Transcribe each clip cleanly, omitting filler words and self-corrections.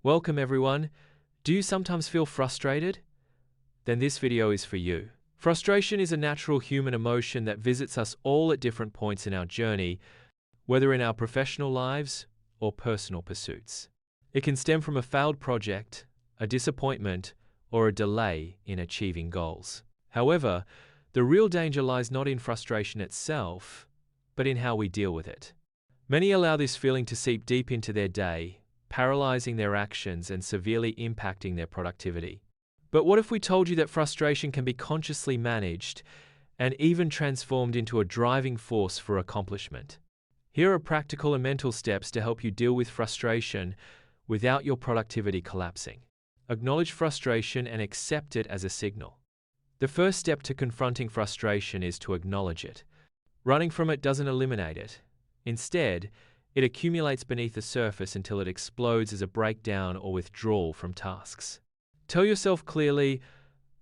Welcome everyone. Do you sometimes feel frustrated? Then this video is for you. Frustration is a natural human emotion that visits us all at different points in our journey, whether in our professional lives or personal pursuits. It can stem from a failed project, a disappointment, or a delay in achieving goals. However, the real danger lies not in frustration itself, but in how we deal with it. Many allow this feeling to seep deep into their day, paralyzing their actions and severely impacting their productivity. But what if we told you that frustration can be consciously managed and even transformed into a driving force for accomplishment? Here are practical and mental steps to help you deal with frustration without your productivity collapsing. Acknowledge frustration and accept it as a signal. The first step to confronting frustration is to acknowledge it. Running from it doesn't eliminate it. Instead, it accumulates beneath the surface until it explodes as a breakdown or withdrawal from tasks. Tell yourself clearly,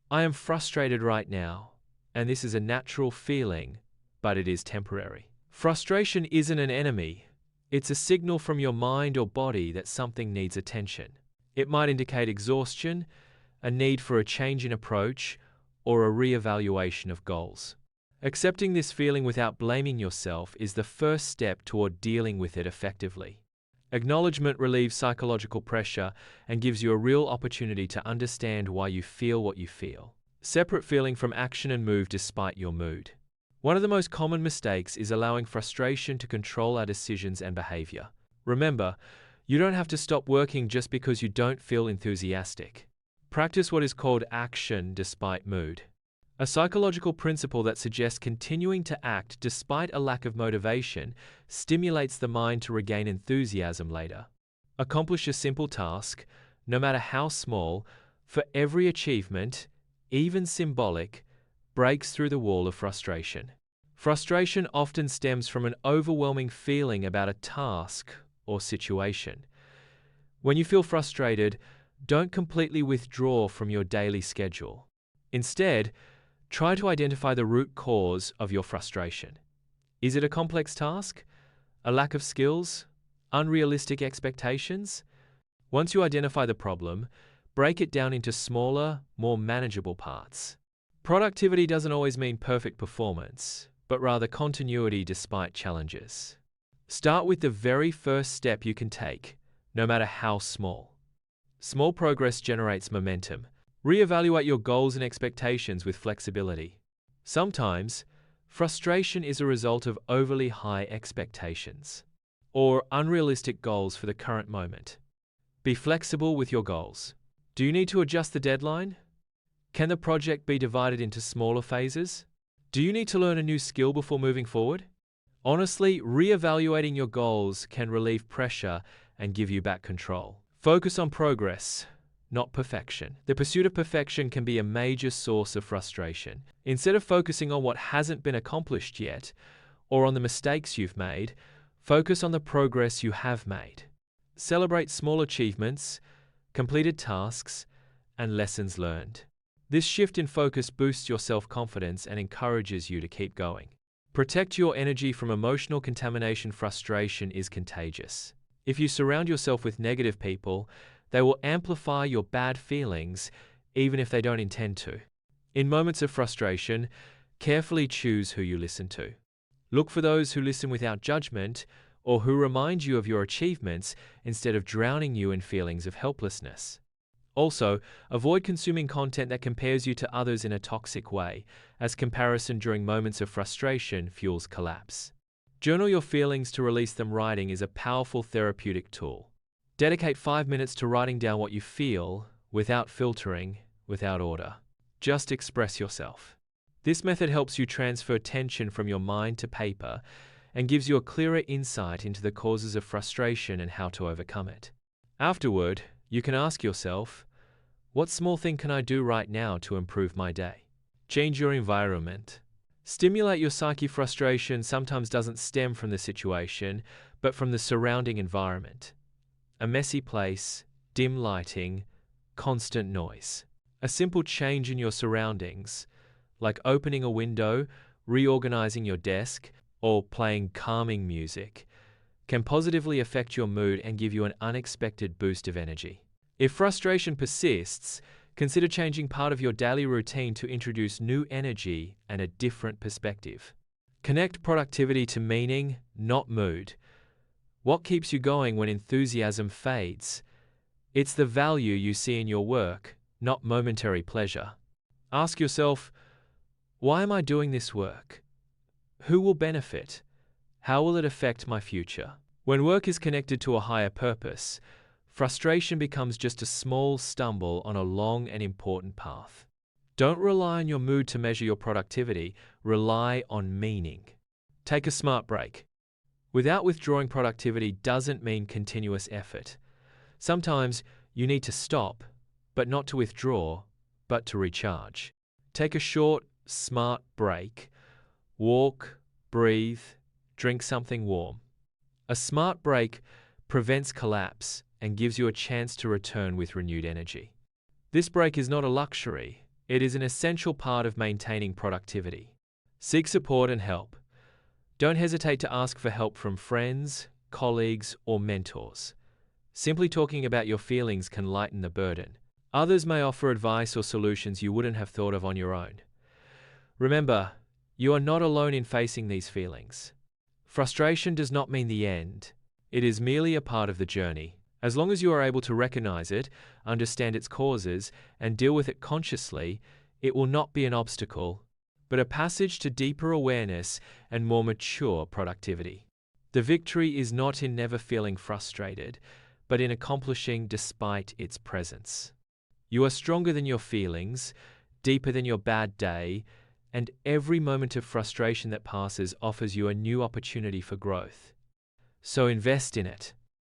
I am frustrated right now, and this is a natural feeling, but it is temporary. Frustration isn't an enemy. It's a signal from your mind or body that something needs attention. It might indicate exhaustion, a need for a change in approach, or a re-evaluation of goals. Accepting this feeling without blaming yourself is the first step toward dealing with it effectively. Acknowledgement relieves psychological pressure and gives you a real opportunity to understand why you feel what you feel. Separate feeling from action and move despite your mood. One of the most common mistakes is allowing frustration to control our decisions and behavior. Remember, you don't have to stop working just because you don't feel enthusiastic. Practice what is called action despite mood. A psychological principle that suggests continuing to act despite a lack of motivation stimulates the mind to regain enthusiasm later. Accomplish a simple task, no matter how small, for every achievement, even symbolic, breaks through the wall of frustration. Frustration often stems from an overwhelming feeling about a task or situation. When you feel frustrated, don't completely withdraw from your daily schedule. Instead, try to identify the root cause of your frustration. Is it a complex task? A lack of skills? Unrealistic expectations? Once you identify the problem, break it down into smaller, more manageable parts. Productivity doesn't always mean perfect performance, but rather continuity despite challenges. Start with the very first step you can take, no matter how small. Small progress generates momentum. Reevaluate your goals and expectations with flexibility. Sometimes, frustration is a result of overly high expectations or unrealistic goals for the current moment. Be flexible with your goals. Do you need to adjust the deadline? Can the project be divided into smaller phases? Do you need to learn a new skill before moving forward? Honestly, reevaluating your goals can relieve pressure and give you back control. Focus on progress, not perfection. The pursuit of perfection can be a major source of frustration. Instead of focusing on what hasn't been accomplished yet, or on the mistakes you've made, focus on the progress you have made. Celebrate small achievements, completed tasks, and lessons learned. This shift in focus boosts your self-confidence and encourages you to keep going. Protect your energy from emotional contamination. Frustration is contagious. If you surround yourself with negative people, they will amplify your bad feelings, even if they don't intend to. In moments of frustration, carefully choose who you listen to. Look for those who listen without judgment or who remind you of your achievements instead of drowning you in feelings of helplessness. Also, avoid consuming content that compares you to others in a toxic way, as comparison during moments of frustration fuels collapse. Journal your feelings to release them. Writing is a powerful therapeutic tool. Dedicate 5 minutes to writing down what you feel, without filtering, without order. Just express yourself. This method helps you transfer tension from your mind to paper and gives you a clearer insight into the causes of frustration and how to overcome it. Afterward, you can ask yourself, what small thing can I do right now to improve my day? Change your environment. Stimulate your psyche. Frustration sometimes doesn't stem from the situation, but from the surrounding environment. A messy place, dim lighting, constant noise. A simple change in your surroundings, like opening a window, reorganizing your desk, or playing calming music, can positively affect your mood and give you an unexpected boost of energy. If frustration persists, consider changing part of your daily routine to introduce new energy and a different perspective. Connect productivity to meaning, not mood. What keeps you going when enthusiasm fades? It's the value you see in your work, not momentary pleasure. Ask yourself, why am I doing this work? Who will benefit? How will it affect my future? When work is connected to a higher purpose, frustration becomes just a small stumble on a long and important path. Don't rely on your mood to measure your productivity, rely on meaning. Take a smart break. Without withdrawing, productivity doesn't mean continuous effort. Sometimes you need to stop, but not to withdraw, but to recharge. Take a short, smart break. Walk, breathe, drink something warm. A smart break prevents collapse and gives you a chance to return with renewed energy. This break is not a luxury, it is an essential part of maintaining productivity. Seek support and help. Don't hesitate to ask for help from friends, colleagues, or mentors. Simply talking about your feelings can lighten the burden. Others may offer advice or solutions you wouldn't have thought of on your own. Remember, you are not alone in facing these feelings. Frustration does not mean the end. It is merely a part of the journey. As long as you are able to recognize it, understand its causes, and deal with it consciously, it will not be an obstacle, but a passage to deeper awareness and more mature productivity. The victory is not in never feeling frustrated, but in accomplishing despite its presence. You are stronger than your feelings, deeper than your bad day, and every moment of frustration that passes offers you a new opportunity for growth. So invest in it.